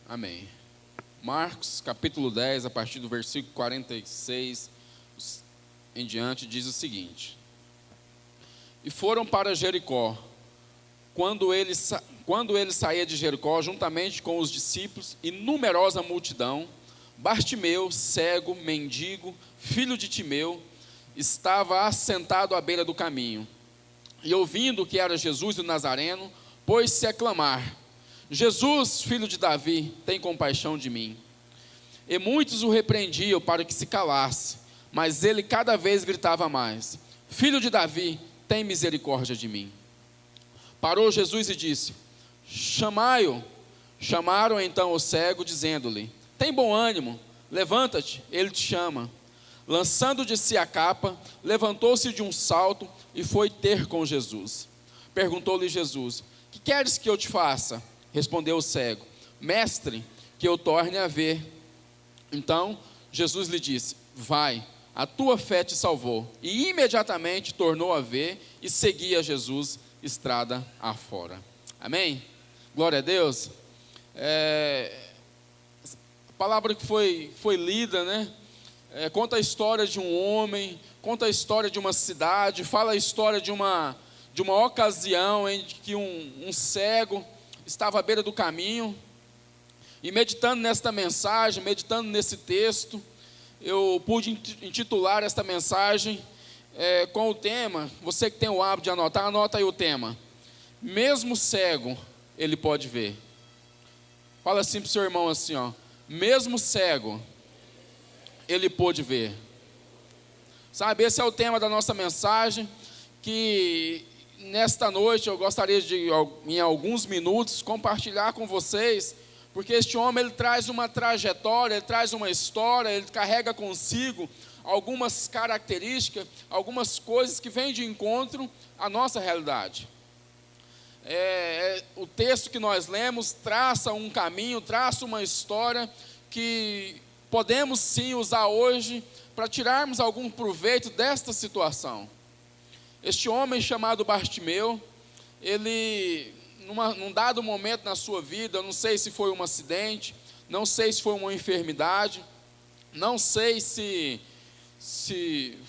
Amém. Marcos, capítulo 10, a partir do versículo 46 em diante, diz o seguinte: E foram para Jericó. Quando ele saía de Jericó, juntamente com os discípulos e numerosa multidão, Bartimeu, cego, mendigo, filho de Timeu, estava assentado à beira do caminho. E ouvindo que era Jesus o Nazareno, pôs-se a clamar: Jesus, filho de Davi, tem compaixão de mim. E muitos o repreendiam para que se calasse, mas ele cada vez gritava mais: Filho de Davi, tem misericórdia de mim. Parou Jesus e disse: Chamai-o. Chamaram então o cego, dizendo-lhe: Tem bom ânimo, levanta-te, ele te chama. Lançando de si a capa, levantou-se de um salto e foi ter com Jesus. Perguntou-lhe Jesus: Que queres que eu te faça? Respondeu o cego: Mestre, que eu torne a ver. Então Jesus lhe disse: Vai, a tua fé te salvou. E imediatamente tornou a ver e seguia Jesus estrada afora. Amém? Glória a Deus. A palavra que foi lida, né? Conta a história de um homem, conta a história de uma cidade, fala a história de uma ocasião em que um cego estava à beira do caminho. E meditando nesta mensagem, meditando nesse texto, eu pude intitular esta mensagem com o tema. Você que tem o hábito de anotar, anota aí o tema: mesmo cego, ele pode ver. Fala assim para o seu irmão assim, ó: mesmo cego, ele pôde ver. Sabe, esse é o tema da nossa mensagem, que nesta noite eu gostaria de, em alguns minutos, compartilhar com vocês, porque este homem, ele traz uma trajetória, ele traz uma história, ele carrega consigo algumas características, algumas coisas que vêm de encontro à nossa realidade. O texto que nós lemos traça um caminho, traça uma história que podemos sim usar hoje para tirarmos algum proveito desta situação. Este homem chamado Bartimeu, ele, num dado momento na sua vida, eu não sei se foi um acidente, não sei se foi uma enfermidade, não sei se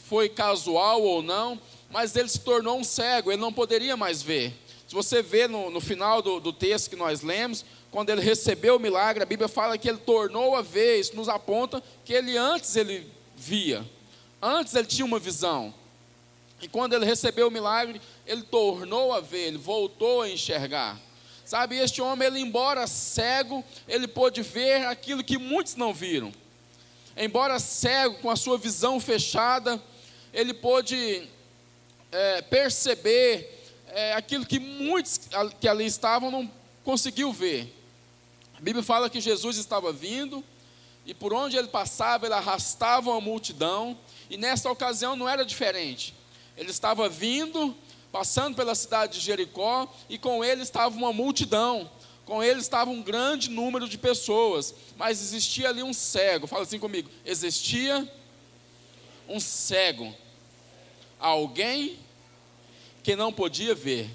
foi casual ou não, mas ele se tornou um cego, ele não poderia mais ver. Se você vê no final do texto que nós lemos, quando ele recebeu o milagre, a Bíblia fala que ele tornou a ver. Isso nos aponta que antes ele via, antes ele tinha uma visão, e quando ele recebeu o milagre, ele tornou a ver, ele voltou a enxergar. Sabe, este homem, ele, embora cego, ele pôde ver aquilo que muitos não viram. Embora cego, com a sua visão fechada, ele pôde perceber aquilo que muitos que ali estavam não conseguiu ver. A Bíblia fala que Jesus estava vindo, e por onde ele passava, ele arrastava uma multidão, e nessa ocasião não era diferente. Ele estava vindo, passando pela cidade de Jericó, e com ele estava uma multidão, com ele estava um grande número de pessoas, mas existia ali um cego. Fala assim comigo: existia um cego, alguém que não podia ver.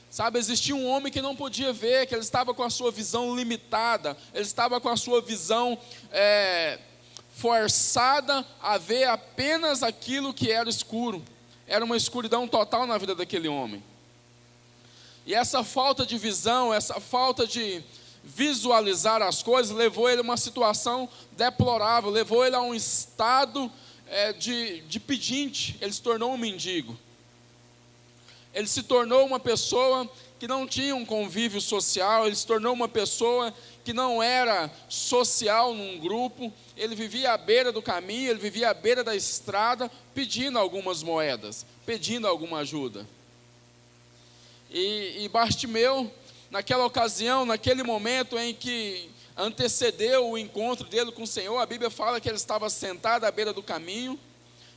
Sabe, existia um homem que não podia ver, que ele estava com a sua visão limitada, ele estava com a sua visão forçada a ver apenas aquilo que era escuro. Era uma escuridão total na vida daquele homem. E essa falta de visão, essa falta de visualizar as coisas, levou ele a uma situação deplorável, levou ele a um estado de pedinte. Ele se tornou um mendigo. Ele se tornou uma pessoa que não tinha um convívio social, ele se tornou uma pessoa que não era social num grupo. Ele vivia à beira do caminho, ele vivia à beira da estrada, pedindo algumas moedas, pedindo alguma ajuda. E Bartimeu, naquela ocasião, naquele momento em que antecedeu o encontro dele com o Senhor, a Bíblia fala que ele estava sentado à beira do caminho,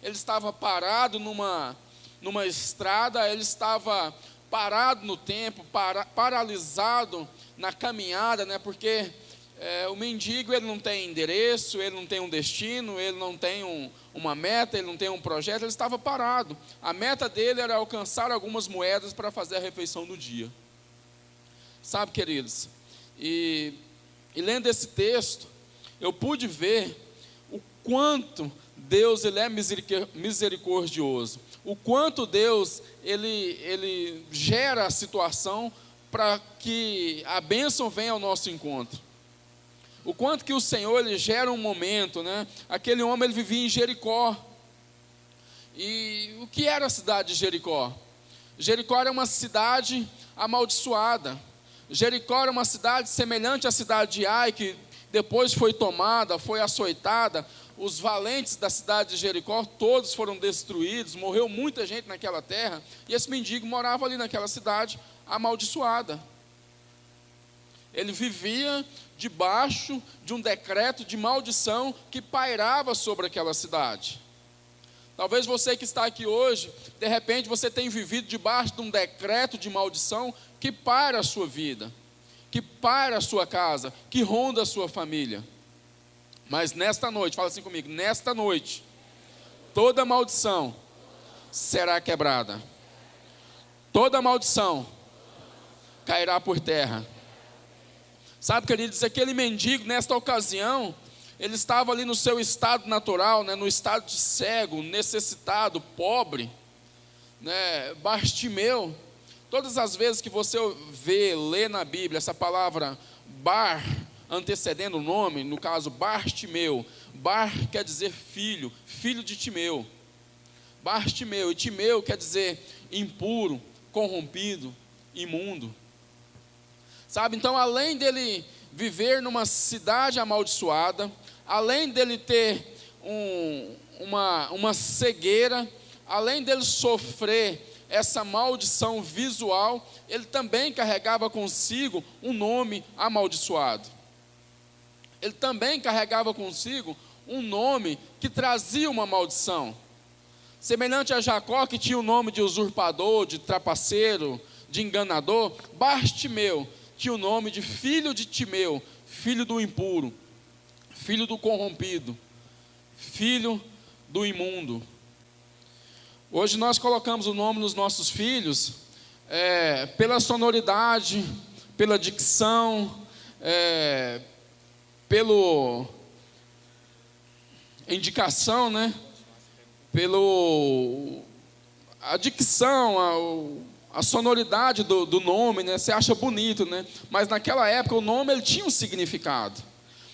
ele estava parado numa estrada, ele estava parado no tempo, paralisado na caminhada, né? Porque o mendigo, ele não tem endereço, ele não tem um destino, ele não tem uma meta, ele não tem um projeto, ele estava parado. A meta dele era alcançar algumas moedas para fazer a refeição do dia. Sabe, queridos, e E lendo esse texto, eu pude ver o quanto Deus ele é misericordioso, o quanto Deus ele gera a situação para que a bênção venha ao nosso encontro. O quanto que o Senhor ele gera um momento, né? Aquele homem ele vivia em Jericó. E o que era a cidade de Jericó? Jericó era uma cidade amaldiçoada. Jericó era uma cidade semelhante à cidade de Ai, que depois foi tomada, foi açoitada. Os valentes da cidade de Jericó, todos foram destruídos, morreu muita gente naquela terra, e esse mendigo morava ali naquela cidade amaldiçoada. Ele vivia debaixo de um decreto de maldição que pairava sobre aquela cidade. Talvez você que está aqui hoje, de repente você tenha vivido debaixo de um decreto de maldição que paira a sua vida, que paira a sua casa, que ronda a sua família. Mas nesta noite, fala assim comigo, nesta noite, toda maldição será quebrada. Toda maldição cairá por terra. Sabe, queridos, aquele mendigo, nesta ocasião, ele estava ali no seu estado natural, né, no estado de cego, necessitado, pobre, né, Bartimeu. Todas as vezes que você lê na Bíblia essa palavra Bar, antecedendo o nome, no caso Bartimeu, Bar quer dizer filho, filho de Timeu. Bartimeu, e Timeu quer dizer impuro, corrompido, imundo. Sabe, então além dele viver numa cidade amaldiçoada, além dele ter uma cegueira, além dele sofrer essa maldição visual, ele também carregava consigo um nome amaldiçoado. Ele também carregava consigo um nome que trazia uma maldição. Semelhante a Jacó, que tinha o nome de usurpador, de trapaceiro, de enganador, Bartimeu tinha o nome de filho de Timeu, filho do impuro, filho do corrompido, filho do imundo. Hoje nós colocamos o nome nos nossos filhos pela sonoridade, pela dicção, pela indicação, né? A dicção, a sonoridade do nome, né? Você acha bonito, né? Mas naquela época o nome ele tinha um significado.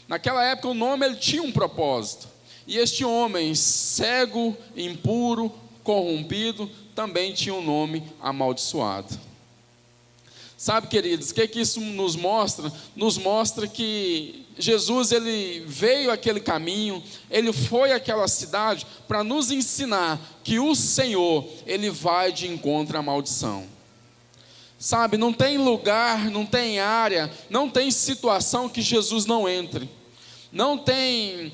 Naquela época o nome ele tinha um propósito. E este homem cego, impuro, corrompido, também tinha um nome amaldiçoado. Sabe, queridos, o que isso nos mostra? Nos mostra que Jesus ele veio aquele caminho, ele foi àquela cidade para nos ensinar que o Senhor, ele vai de encontro à maldição. Sabe, não tem lugar, não tem área, não tem situação que Jesus não entre. Não tem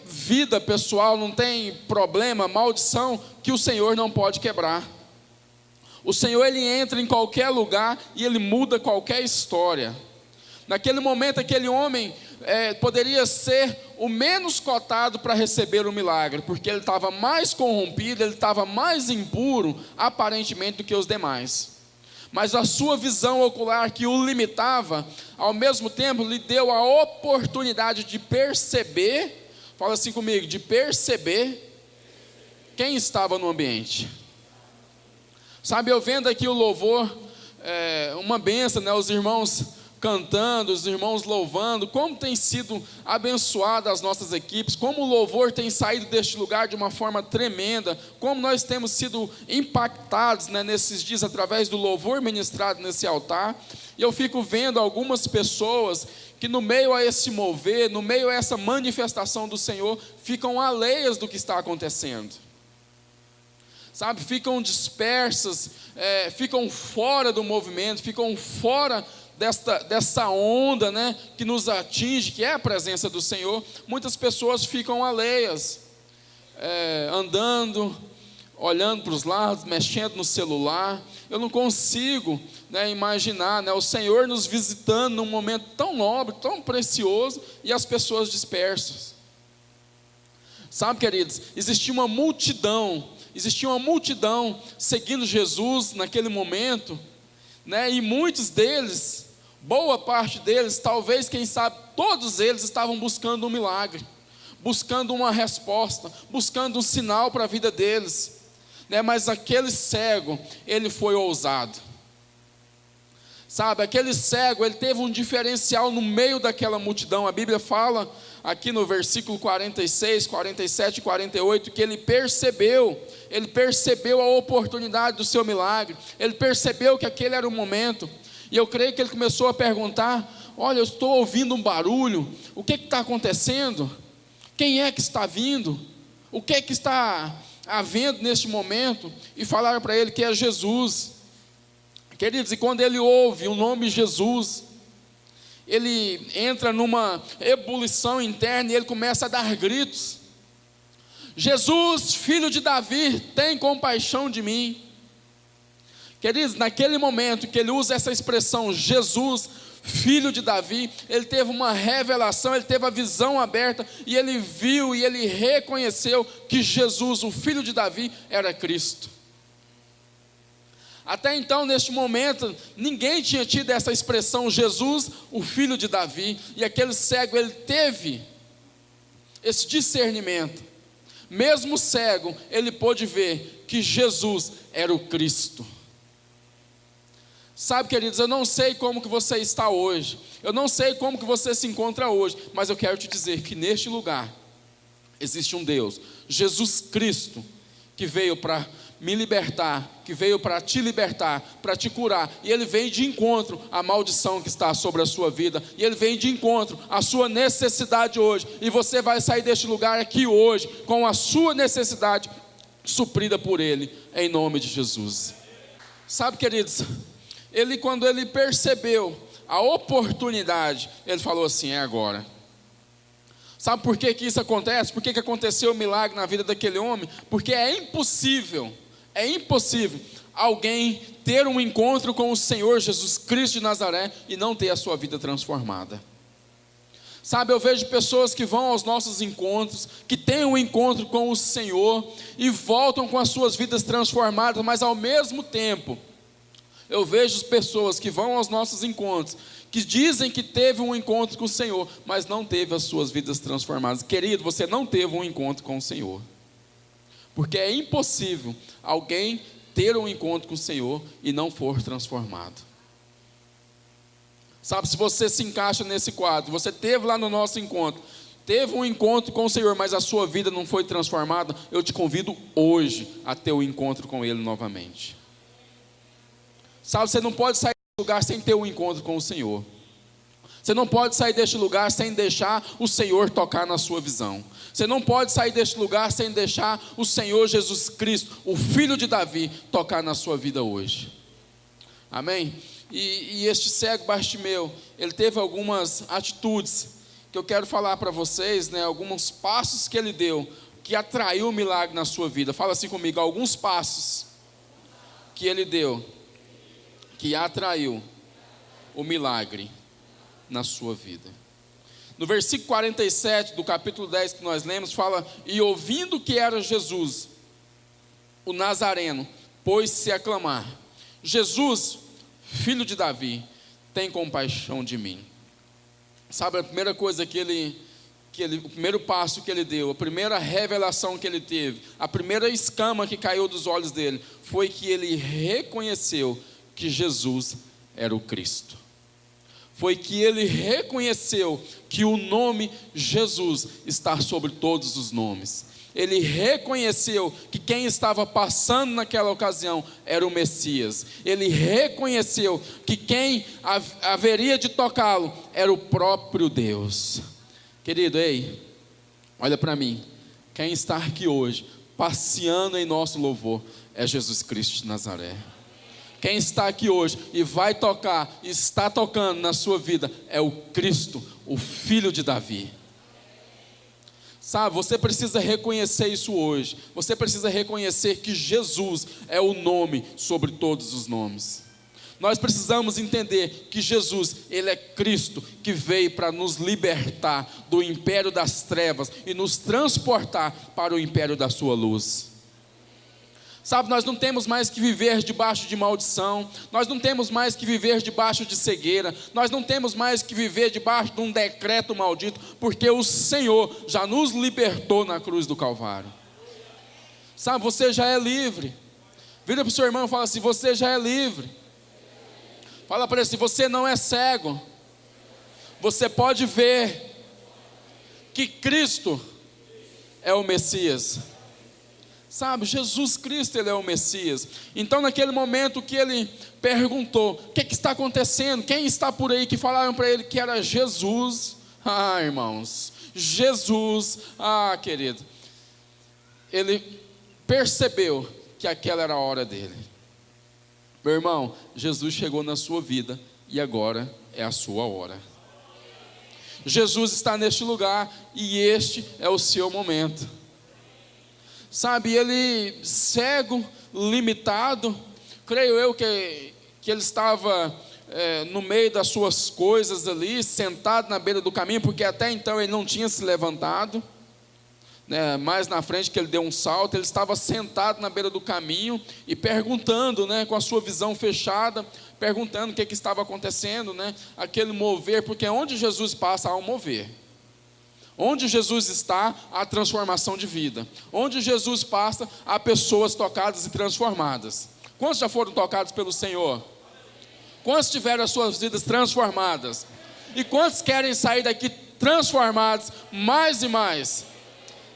vida pessoal, não tem problema, maldição que o Senhor não pode quebrar. O Senhor ele entra em qualquer lugar e ele muda qualquer história. Naquele momento aquele homem poderia ser o menos cotado para receber o milagre, porque ele estava mais corrompido, ele estava mais impuro aparentemente do que os demais. Mas a sua visão ocular que o limitava, ao mesmo tempo lhe deu a oportunidade de perceber, fala assim comigo, de perceber quem estava no ambiente. Sabe, eu vendo aqui o louvor, uma bênção, né? Os irmãos cantando, os irmãos louvando, como tem sido abençoada as nossas equipes, como o louvor tem saído deste lugar de uma forma tremenda, como nós temos sido impactados, né, nesses dias através do louvor ministrado nesse altar. E eu fico vendo algumas pessoas que no meio a esse mover, no meio a essa manifestação do Senhor, ficam alheias do que está acontecendo. Sabe, ficam dispersas, ficam fora do movimento, ficam fora dessa onda, né, que nos atinge, que é a presença do Senhor. Muitas pessoas ficam alheias, andando, olhando para os lados, mexendo no celular. Eu não consigo, né, imaginar, né, o Senhor nos visitando num momento tão nobre, tão precioso, e as pessoas dispersas. Sabe, queridos, existia uma multidão seguindo Jesus naquele momento, né? E muitos deles boa parte deles, talvez, quem sabe, todos eles estavam buscando um milagre, buscando uma resposta, buscando um sinal para a vida deles, né? Mas aquele cego, ele foi ousado. Sabe, aquele cego, ele teve um diferencial no meio daquela multidão. A Bíblia fala aqui no versículo 46, 47 e 48, que ele percebeu a oportunidade do seu milagre, ele percebeu que aquele era o momento, e eu creio que ele começou a perguntar: olha, eu estou ouvindo um barulho, o que está acontecendo? Quem é que está vindo? O que é que está havendo neste momento? E falaram para ele que é Jesus. Queridos, e quando ele ouve o nome Jesus, ele entra numa ebulição interna e ele começa a dar gritos: Jesus, filho de Davi, tem compaixão de mim. Queridos, naquele momento que ele usa essa expressão, Jesus, filho de Davi, ele teve uma revelação, ele teve a visão aberta, e ele viu e ele reconheceu que Jesus, o filho de Davi, era Cristo. Até então, neste momento, ninguém tinha tido essa expressão, Jesus, o filho de Davi, e aquele cego, ele teve esse discernimento. Mesmo cego, ele pôde ver que Jesus era o Cristo. Sabe, queridos, eu não sei como que você está hoje, eu não sei como que você se encontra hoje, mas eu quero te dizer que neste lugar existe um Deus, Jesus Cristo, que veio para me libertar, que veio para te libertar, para te curar, e Ele vem de encontro à maldição que está sobre a sua vida, e Ele vem de encontro à sua necessidade hoje, e você vai sair deste lugar aqui hoje, com a sua necessidade suprida por Ele, em nome de Jesus. Sabe, queridos, quando ele percebeu a oportunidade, ele falou assim: é agora. Sabe por que isso acontece? Por que aconteceu o milagre na vida daquele homem? Porque é impossível alguém ter um encontro com o Senhor Jesus Cristo de Nazaré e não ter a sua vida transformada. Sabe, eu vejo pessoas que vão aos nossos encontros, que têm um encontro com o Senhor e voltam com as suas vidas transformadas, mas ao mesmo tempo, eu vejo pessoas que vão aos nossos encontros, que dizem que teve um encontro com o Senhor, mas não teve as suas vidas transformadas. Querido, você não teve um encontro com o Senhor, porque é impossível alguém ter um encontro com o Senhor e não for transformado. Sabe, se você se encaixa nesse quadro, você teve lá no nosso encontro, teve um encontro com o Senhor, mas a sua vida não foi transformada, eu te convido hoje a ter o encontro com Ele novamente. Sabe, você não pode sair deste lugar sem ter um encontro com o Senhor. Você não pode sair deste lugar sem deixar o Senhor tocar na sua visão. Você não pode sair deste lugar sem deixar o Senhor Jesus Cristo, o Filho de Davi, tocar na sua vida hoje. Amém? E este cego Bartimeu, ele teve algumas atitudes que eu quero falar para vocês, né? Alguns passos que ele deu, que atraiu o milagre na sua vida. Fala assim comigo: alguns passos que ele deu, que atraiu o milagre na sua vida. No versículo 47 do capítulo 10 que nós lemos, fala: e ouvindo que era Jesus, o Nazareno, pôs-se a clamar: Jesus, filho de Davi, tem compaixão de mim. Sabe, a primeira coisa o primeiro passo que ele deu, a primeira revelação que ele teve, a primeira escama que caiu dos olhos dele, foi que ele reconheceu que Jesus era o Cristo. Foi que ele reconheceu que o nome Jesus está sobre todos os nomes. Ele reconheceu que quem estava passando naquela ocasião era o Messias. Ele reconheceu que quem haveria de tocá-lo era o próprio Deus. Querido, ei, olha para mim. Quem está aqui hoje, passeando em nosso louvor, é Jesus Cristo de Nazaré. Quem está aqui hoje e vai tocar, está tocando na sua vida, é o Cristo, o Filho de Davi. Sabe, você precisa reconhecer isso hoje. Você precisa reconhecer que Jesus é o nome sobre todos os nomes. Nós precisamos entender que Jesus, Ele é Cristo, que veio para nos libertar do império das trevas e nos transportar para o império da sua luz. Sabe, nós não temos mais que viver debaixo de maldição, nós não temos mais que viver debaixo de cegueira, nós não temos mais que viver debaixo de um decreto maldito, porque o Senhor já nos libertou na cruz do Calvário. Sabe, você já é livre. Vira para o seu irmão e fala assim: você já é livre. Fala para ele assim: você não é cego, você pode ver que Cristo é o Messias. Sabe, Jesus Cristo, Ele é o Messias. Então naquele momento que ele perguntou: o que está acontecendo? Quem está por aí? Que falaram para ele que era Jesus. Ah, irmãos, Jesus, querido, ele percebeu que aquela era a hora dele. Meu irmão, Jesus chegou na sua vida e agora é a sua hora. Jesus está neste lugar e este é o seu momento. Sabe, ele cego, limitado, creio eu que ele estava no meio das suas coisas ali, sentado na beira do caminho, porque até então ele não tinha se levantado, né? Mais na frente que ele deu um salto, ele estava sentado na beira do caminho e perguntando, né, com a sua visão fechada, perguntando o que estava acontecendo, né? Aquele mover, porque onde Jesus passa há um mover. Onde Jesus está, há transformação de vida. Onde Jesus passa, há pessoas tocadas e transformadas. Quantos já foram tocados pelo Senhor? Quantos tiveram as suas vidas transformadas? E quantos querem sair daqui transformados mais e mais?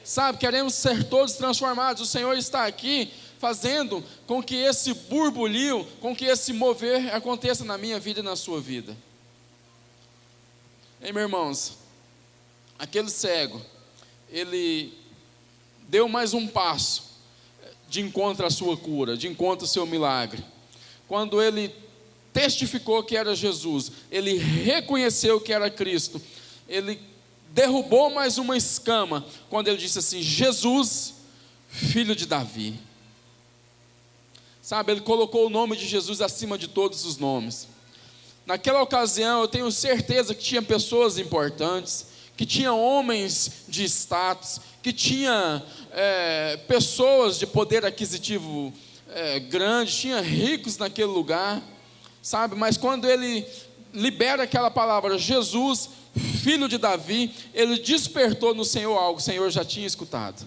Sabe, queremos ser todos transformados. O Senhor está aqui fazendo com que esse burbulio, com que esse mover aconteça na minha vida e na sua vida. Hein, meus irmãos? Aquele cego, ele deu mais um passo de encontro à sua cura, de encontro ao seu milagre. Quando ele testificou que era Jesus, ele reconheceu que era Cristo, ele derrubou mais uma escama, quando ele disse assim: Jesus, filho de Davi. Sabe, ele colocou o nome de Jesus acima de todos os nomes. Naquela ocasião, eu tenho certeza que tinha pessoas importantes, que tinha homens de status, que tinha pessoas de poder aquisitivo grande, tinha ricos naquele lugar, sabe? Mas quando ele libera aquela palavra, Jesus, filho de Davi, ele despertou no Senhor algo, o Senhor já tinha escutado.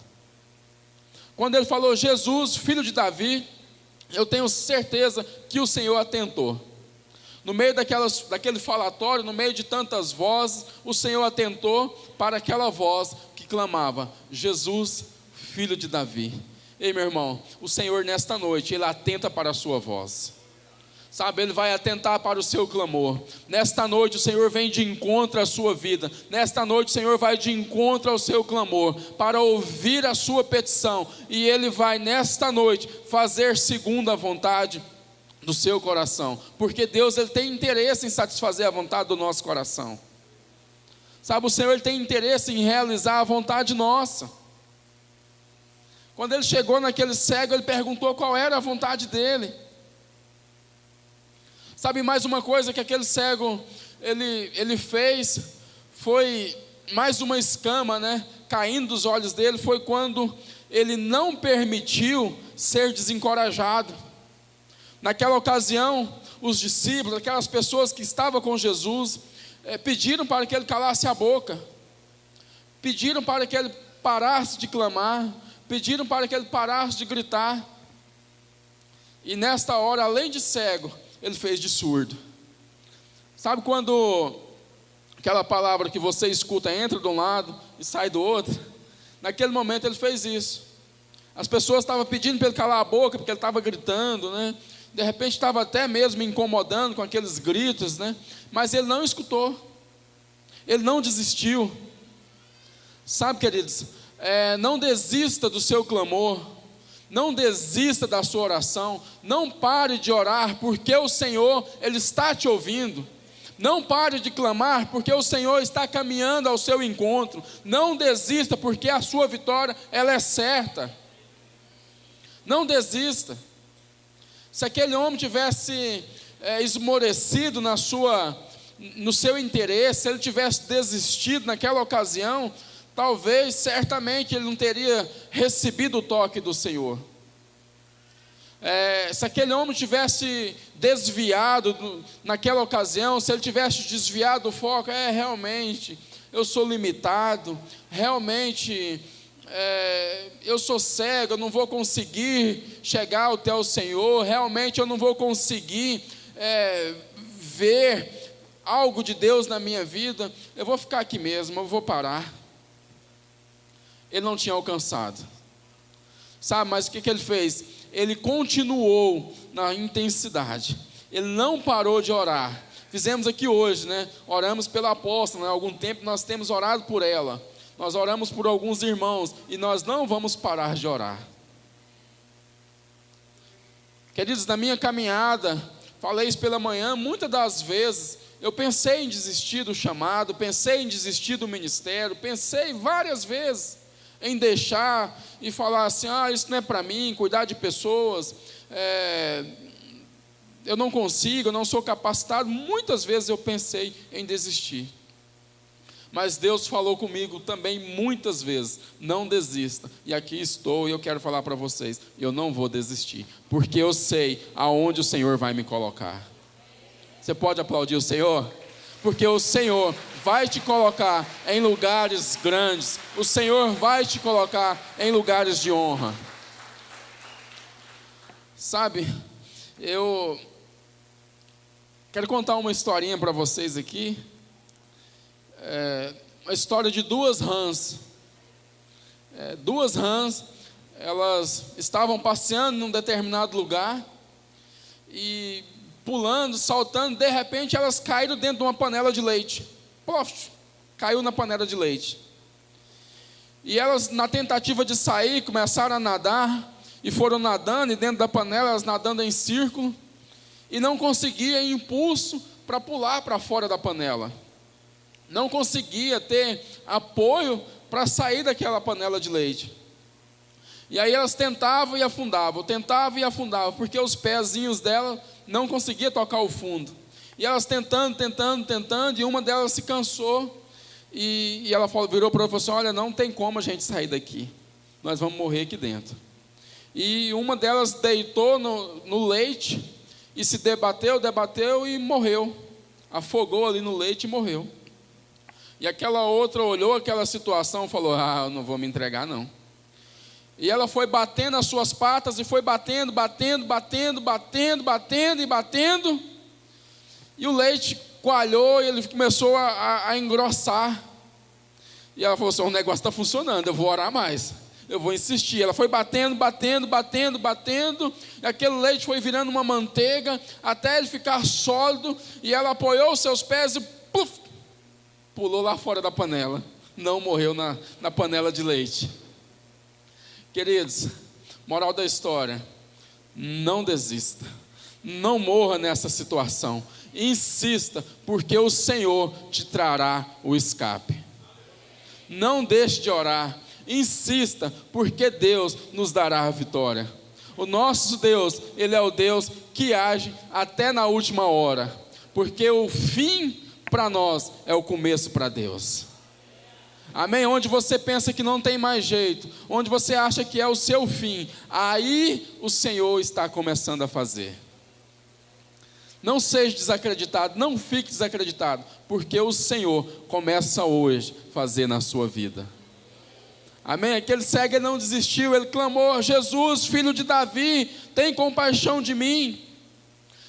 Quando ele falou Jesus, filho de Davi, eu tenho certeza que o Senhor atentou. No meio daquele falatório, no meio de tantas vozes, o Senhor atentou para aquela voz que clamava: Jesus, filho de Davi. Ei, meu irmão, o Senhor nesta noite, Ele atenta para a sua voz. Sabe, Ele vai atentar para o seu clamor. Nesta noite o Senhor vem de encontro à sua vida. Nesta noite o Senhor vai de encontro ao seu clamor, para ouvir a sua petição. E Ele vai nesta noite fazer segundo a vontade do seu coração, porque Deus, Ele tem interesse em satisfazer a vontade do nosso coração. Sabe, o Senhor, Ele tem interesse em realizar a vontade nossa. Quando Ele chegou naquele cego, Ele perguntou qual era a vontade dEle. Sabe, mais uma coisa que aquele cego ele fez, foi mais uma escama, né, caindo dos olhos dele, foi quando ele não permitiu ser desencorajado. Naquela ocasião, os discípulos, aquelas pessoas que estavam com Jesus, pediram para que ele calasse a boca, pediram para que ele parasse de clamar, pediram para que ele parasse de gritar. E nesta hora, além de cego, ele fez de surdo. Sabe quando aquela palavra que você escuta entra de um lado e sai do outro? Naquele momento ele fez isso. As pessoas estavam pedindo para ele calar a boca, porque ele estava gritando, né? De repente estava até mesmo incomodando com aqueles gritos, né? Mas ele não escutou, ele não desistiu. Sabe, queridos, não desista do seu clamor, não desista da sua oração, não pare de orar, porque o Senhor, Ele está te ouvindo. Não pare de clamar, porque o Senhor está caminhando ao seu encontro. Não desista, porque a sua vitória, ela é certa. Não desista. Se aquele homem tivesse esmorecido no seu interesse, se ele tivesse desistido naquela ocasião, talvez, certamente, ele não teria recebido o toque do Senhor. Se aquele homem tivesse desviado naquela ocasião, se ele tivesse desviado o foco, realmente, eu sou limitado, realmente, eu sou cego, eu não vou conseguir chegar até o Senhor, realmente eu não vou conseguir ver algo de Deus na minha vida, eu vou ficar aqui mesmo, eu vou parar. Ele não tinha alcançado, sabe, mas o que ele fez? Ele continuou na intensidade, ele não parou de orar. Fizemos aqui hoje, né? Oramos pela apóstola, né? Há algum tempo nós temos orado por ela, nós oramos por alguns irmãos, e nós não vamos parar de orar. Queridos, na minha caminhada, falei isso pela manhã, muitas das vezes, eu pensei em desistir do chamado, pensei em desistir do ministério, pensei várias vezes em deixar e falar assim, isso não é para mim, cuidar de pessoas, eu não consigo, eu não sou capacitado. Muitas vezes eu pensei em desistir, mas Deus falou comigo também muitas vezes, não desista, e aqui estou, e eu quero falar para vocês, eu não vou desistir, porque eu sei aonde o Senhor vai me colocar. Você pode aplaudir o Senhor? Porque o Senhor vai te colocar em lugares grandes, o Senhor vai te colocar em lugares de honra. Sabe, eu quero contar uma historinha para vocês aqui, uma história de duas rãs. Duas rãs, elas estavam passeando num determinado lugar, e pulando, saltando, de repente elas caíram dentro de uma panela de leite. Pof, caiu na panela de leite. E elas, na tentativa de sair, começaram a nadar, e foram nadando, e dentro da panela, elas nadando em círculo, e não conseguiam impulso para pular para fora da panela. Não conseguia ter apoio para sair daquela panela de leite. E aí elas tentavam e afundavam, porque os pezinhos dela não conseguiam tocar o fundo. E elas tentando, e uma delas se cansou, e ela virou para ela e falou assim, olha, não tem como a gente sair daqui, nós vamos morrer aqui dentro. E uma delas deitou no leite, e se debateu e morreu, afogou ali no leite e morreu. E aquela outra olhou aquela situação e falou, eu não vou me entregar não. E ela foi batendo as suas patas, e foi batendo, e o leite coalhou, e ele começou a engrossar. E ela falou assim, o negócio está funcionando, eu vou orar mais, eu vou insistir. Ela foi batendo, e aquele leite foi virando uma manteiga, até ele ficar sólido, e ela apoiou os seus pés e pulou lá fora da panela, não morreu na panela de leite. Queridos, moral da história, não desista, não morra nessa situação, insista, porque o Senhor te trará o escape. Não deixe de orar, insista, porque Deus nos dará a vitória. O nosso Deus, Ele é o Deus que age até na última hora, porque o fim para nós é o começo para Deus. Amém? Onde você pensa que não tem mais jeito, onde você acha que é o seu fim, aí o Senhor está começando a fazer. Não seja desacreditado, não fique desacreditado, porque o Senhor começa hoje a fazer na sua vida. Amém? Aquele cego, ele não desistiu, ele clamou, Jesus, filho de Davi, tem compaixão de mim.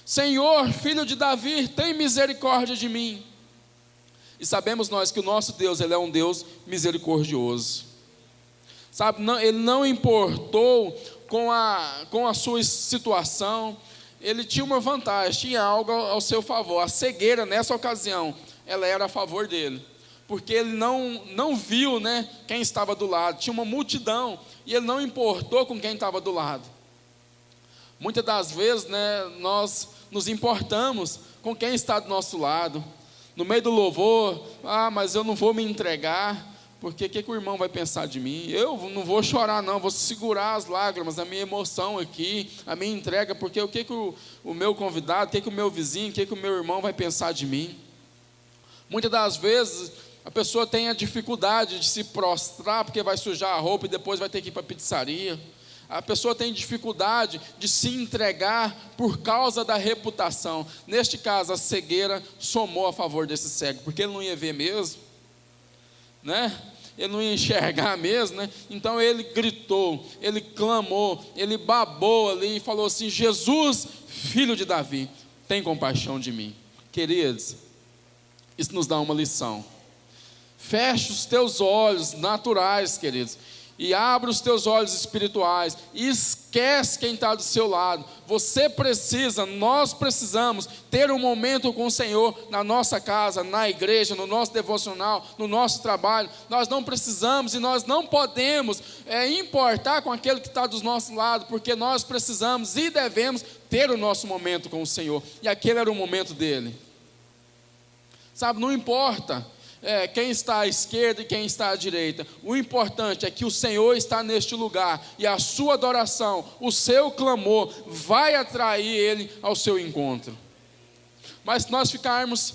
Senhor, filho de Davi, tem misericórdia de mim. E sabemos nós que o nosso Deus, Ele é um Deus misericordioso. Sabe, Ele não importou com a sua situação. Ele tinha uma vantagem, tinha algo ao seu favor. A cegueira, nessa ocasião, ela era a favor dele. Porque ele não viu, né, quem estava do lado. Tinha uma multidão, e ele não importou com quem estava do lado. Muitas das vezes, né, nós nos importamos com quem está do nosso lado. No meio do louvor, mas eu não vou me entregar, porque o que o irmão vai pensar de mim? Eu não vou chorar não, vou segurar as lágrimas, a minha emoção aqui, a minha entrega, porque o que o meu convidado, o que o meu vizinho, o que o meu irmão vai pensar de mim? Muitas das vezes, a pessoa tem a dificuldade de se prostrar, porque vai sujar a roupa e depois vai ter que ir para a pizzaria. A pessoa tem dificuldade de se entregar por causa da reputação. Neste caso, a cegueira somou a favor desse cego, porque ele não ia ver mesmo, né? Ele não ia enxergar mesmo, né? Então ele gritou, ele clamou, ele babou ali e falou assim: Jesus, filho de Davi, tem compaixão de mim. Queridos, isso nos dá uma lição. Feche os teus olhos naturais, queridos, e abre os teus olhos espirituais, e esquece quem está do seu lado. Você precisa, nós precisamos ter um momento com o Senhor na nossa casa, na igreja, no nosso devocional, no nosso trabalho. Nós não precisamos e nós não podemos importar com aquele que está do nosso lado, porque nós precisamos e devemos ter o nosso momento com o Senhor, e aquele era o momento dele. Sabe, não importa quem está à esquerda e quem está à direita, o importante é que o Senhor está neste lugar, e a sua adoração, o seu clamor, vai atrair ele ao seu encontro. Mas se nós ficarmos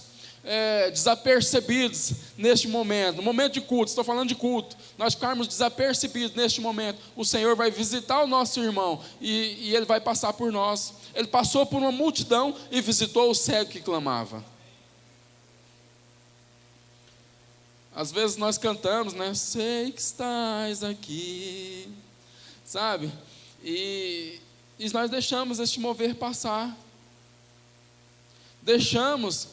desapercebidos neste momento, no momento de culto, estou falando de culto, nós ficarmos desapercebidos neste momento, o Senhor vai visitar o nosso irmão, e ele vai passar por nós. Ele passou por uma multidão e visitou o cego que clamava. Às vezes nós cantamos, né? Sei que estás aqui, sabe? E nós deixamos este mover passar. Deixamos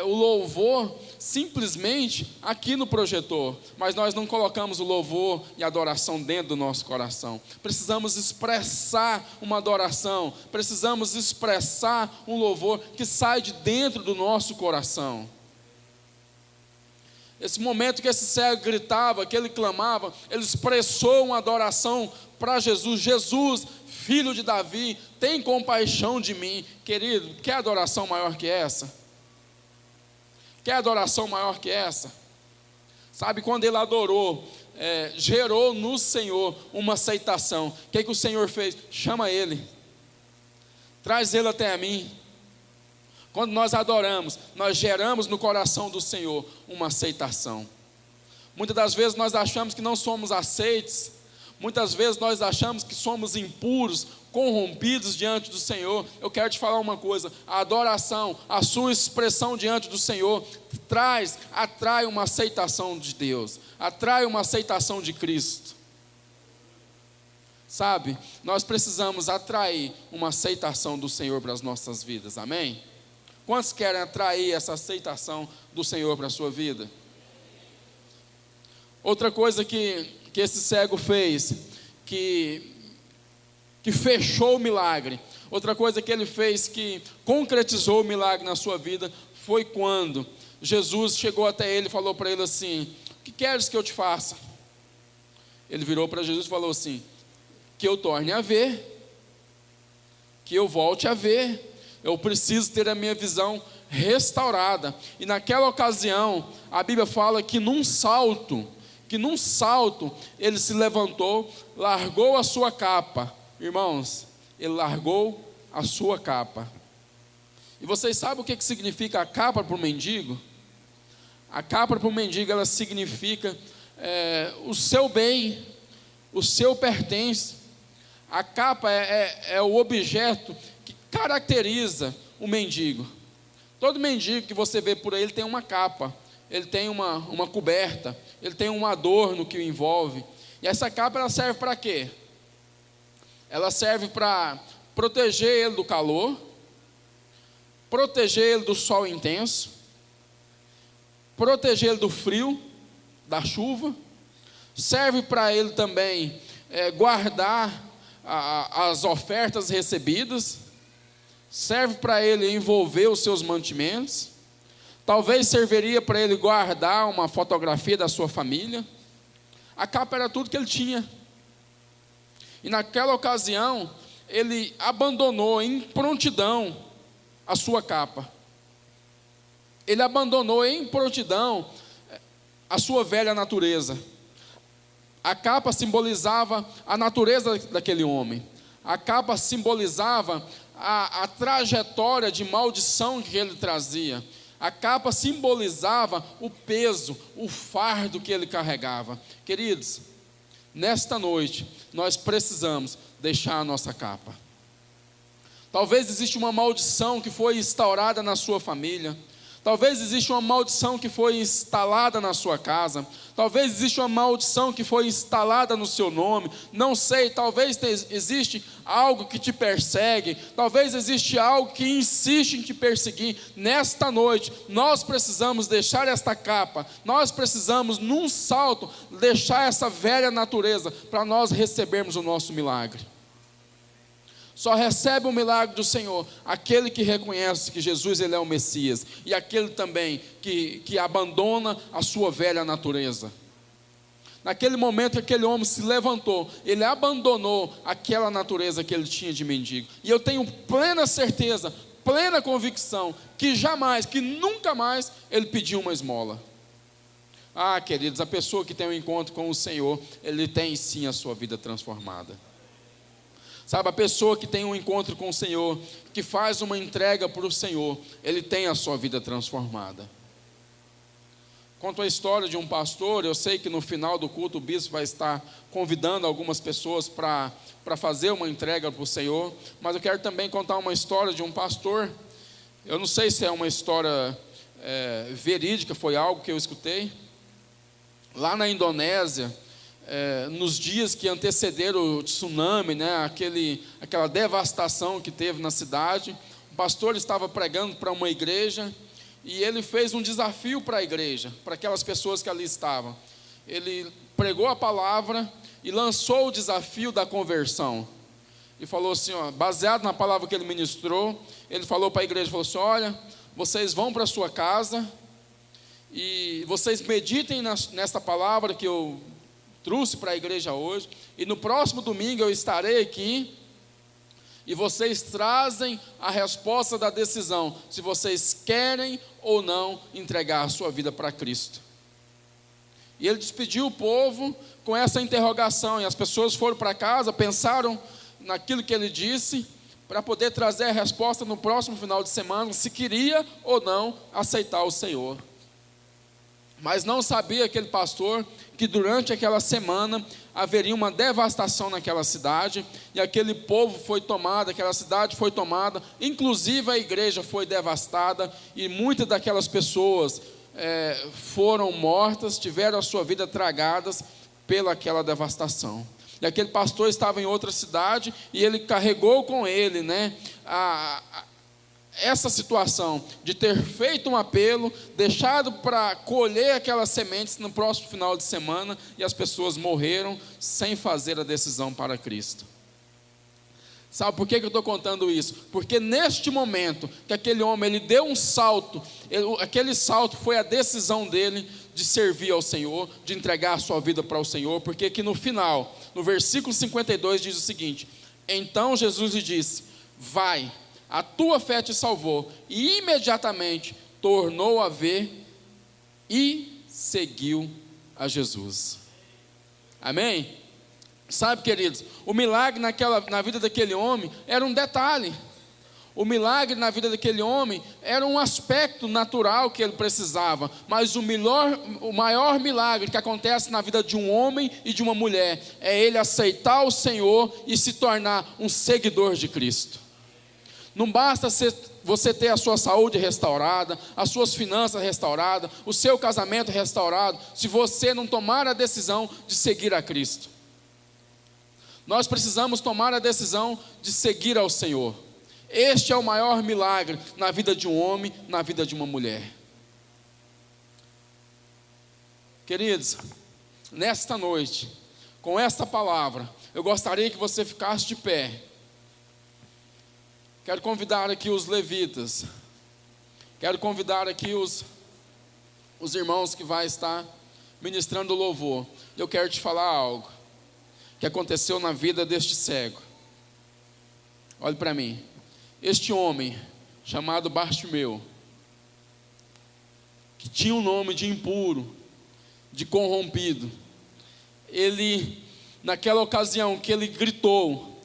o louvor simplesmente aqui no projetor, mas nós não colocamos o louvor e a adoração dentro do nosso coração. Precisamos expressar uma adoração, precisamos expressar um louvor que sai de dentro do nosso coração. Esse momento que esse cego gritava, que ele clamava, ele expressou uma adoração para Jesus. Jesus, filho de Davi, tem compaixão de mim. Querido, quer adoração maior que essa? Quer adoração maior que essa? Sabe, quando ele adorou, gerou no Senhor uma aceitação. O que o Senhor fez? Chama ele, traz ele até a mim. Quando nós adoramos, nós geramos no coração do Senhor uma aceitação. Muitas das vezes nós achamos que não somos aceitos, muitas vezes nós achamos que somos impuros, corrompidos diante do Senhor. Eu quero te falar uma coisa: a adoração, a sua expressão diante do Senhor atrai uma aceitação de Deus, atrai uma aceitação de Cristo. Sabe, nós precisamos atrair uma aceitação do Senhor para as nossas vidas, amém? Quantos querem atrair essa aceitação do Senhor para a sua vida? Outra coisa que esse cego fez, que fechou o milagre, outra coisa que ele fez que concretizou o milagre na sua vida, foi quando Jesus chegou até ele e falou para ele assim: o que queres que eu te faça? Ele virou para Jesus e falou assim: que eu torne a ver, que eu volte a ver. Eu preciso ter a minha visão restaurada. E naquela ocasião, a Bíblia fala que num salto, ele se levantou, largou a sua capa. Irmãos, ele largou a sua capa. E vocês sabem o que significa a capa para o mendigo? A capa para o mendigo, ela significa o seu bem, o seu pertence. A capa é o objeto que caracteriza o mendigo. Todo mendigo que você vê por aí, ele tem uma capa, ele tem uma coberta, ele tem um adorno que o envolve. E essa capa, ela serve para quê? Ela serve para proteger ele do calor, proteger ele do sol intenso, proteger ele do frio, da chuva. Serve para ele também guardar as ofertas recebidas. Serve para ele envolver os seus mantimentos. Talvez serviria para ele guardar uma fotografia da sua família. A capa era tudo que ele tinha. E naquela ocasião, ele abandonou em prontidão a sua capa. Ele abandonou em prontidão a sua velha natureza. A capa simbolizava a natureza daquele homem. A capa simbolizava a trajetória de maldição que ele trazia. A capa simbolizava o peso, o fardo que ele carregava. Queridos, Nesta noite, nós precisamos deixar a nossa capa. Talvez exista uma maldição que foi instaurada na sua família. Talvez exista uma maldição que foi instalada na sua casa. Talvez exista uma maldição que foi instalada no seu nome. Não sei, talvez existe algo que te persegue. Talvez existe algo que insiste em te perseguir. Nesta noite, nós precisamos deixar esta capa. Nós precisamos, num salto, deixar essa velha natureza para nós recebermos o nosso milagre. Só recebe o milagre do Senhor aquele que reconhece que Jesus ele é o Messias, e aquele também que abandona a sua velha natureza. Naquele momento que aquele homem se levantou, ele abandonou aquela natureza que ele tinha de mendigo. E eu tenho plena certeza, plena convicção, que jamais, que nunca mais ele pediu uma esmola. Ah, queridos, a pessoa que tem um encontro com o Senhor, ele tem sim a sua vida transformada. Sabe, a pessoa que tem um encontro com o Senhor, que faz uma entrega para o Senhor, ele tem a sua vida transformada. Conto a história de um pastor. Eu sei que no final do culto o bispo vai estar convidando algumas pessoas para fazer uma entrega para o Senhor, mas eu quero também contar uma história de um pastor. Eu não sei se é uma história verídica, foi algo que eu escutei. Lá na Indonésia, nos dias que antecederam o tsunami, né, aquela devastação que teve na cidade, o pastor estava pregando para uma igreja, e ele fez um desafio para a igreja, para aquelas pessoas que ali estavam. Ele pregou a palavra e lançou o desafio da conversão, e falou assim, baseado na palavra que ele ministrou, ele falou para a igreja, falou assim: olha, vocês vão para a sua casa, e vocês meditem nessa palavra que eu trouxe para a igreja hoje, e no próximo domingo eu estarei aqui, e vocês trazem a resposta da decisão, se vocês querem ou não entregar a sua vida para Cristo. E ele despediu o povo com essa interrogação, e as pessoas foram para casa, pensaram naquilo que ele disse, para poder trazer a resposta no próximo final de semana, se queria ou não aceitar o Senhor. Mas não sabia aquele pastor que durante aquela semana haveria uma devastação naquela cidade, e aquele povo foi tomado, aquela cidade foi tomada, inclusive a igreja foi devastada, e muitas daquelas pessoas foram mortas, tiveram a sua vida tragadas pelaquela devastação. E aquele pastor estava em outra cidade, e ele carregou com ele, né, essa situação de ter feito um apelo, deixado para colher aquelas sementes no próximo final de semana, e as pessoas morreram sem fazer a decisão para Cristo. Sabe por que eu estou contando isso? Porque neste momento que aquele homem ele deu um salto, aquele salto foi a decisão dele de servir ao Senhor, de entregar a sua vida para o Senhor, porque aqui no final, no versículo 52 diz o seguinte: então Jesus lhe disse: vai, a tua fé te salvou. E imediatamente tornou a ver e seguiu a Jesus. Amém? Sabe, queridos, o milagre na vida daquele homem era um detalhe. O milagre na vida daquele homem era um aspecto natural que ele precisava. Mas o maior milagre que acontece na vida de um homem e de uma mulher é ele aceitar o Senhor e se tornar um seguidor de Cristo. Não basta você ter a sua saúde restaurada, as suas finanças restauradas, o seu casamento restaurado, se você não tomar a decisão de seguir a Cristo. Nós precisamos tomar a decisão de seguir ao Senhor. Este é o maior milagre na vida de um homem, na vida de uma mulher. Queridos, nesta noite, com esta palavra, eu gostaria que você ficasse de pé. Quero convidar aqui os levitas. Quero convidar aqui os irmãos que vai estar ministrando louvor. Eu quero te falar algo que aconteceu na vida deste cego. Olhe para mim. Este homem, chamado Bartimeu, que tinha um nome de impuro, de corrompido, ele, naquela ocasião que ele gritou,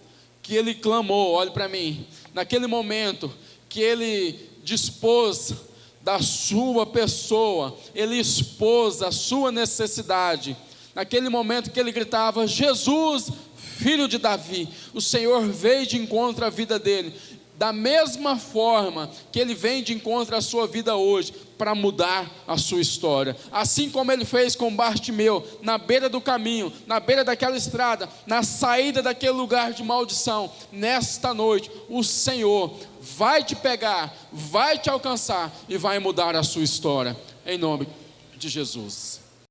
que ele clamou, olhe para mim, naquele momento que ele dispôs da sua pessoa, ele expôs a sua necessidade, naquele momento que ele gritava: Jesus, filho de Davi, o Senhor veio de encontro à vida dele, da mesma forma que ele vem de encontro à sua vida hoje, para mudar a sua história. Assim como ele fez com Bartimeu, na beira do caminho, na beira daquela estrada, na saída daquele lugar de maldição, nesta noite, o Senhor vai te pegar, vai te alcançar e vai mudar a sua história, em nome de Jesus.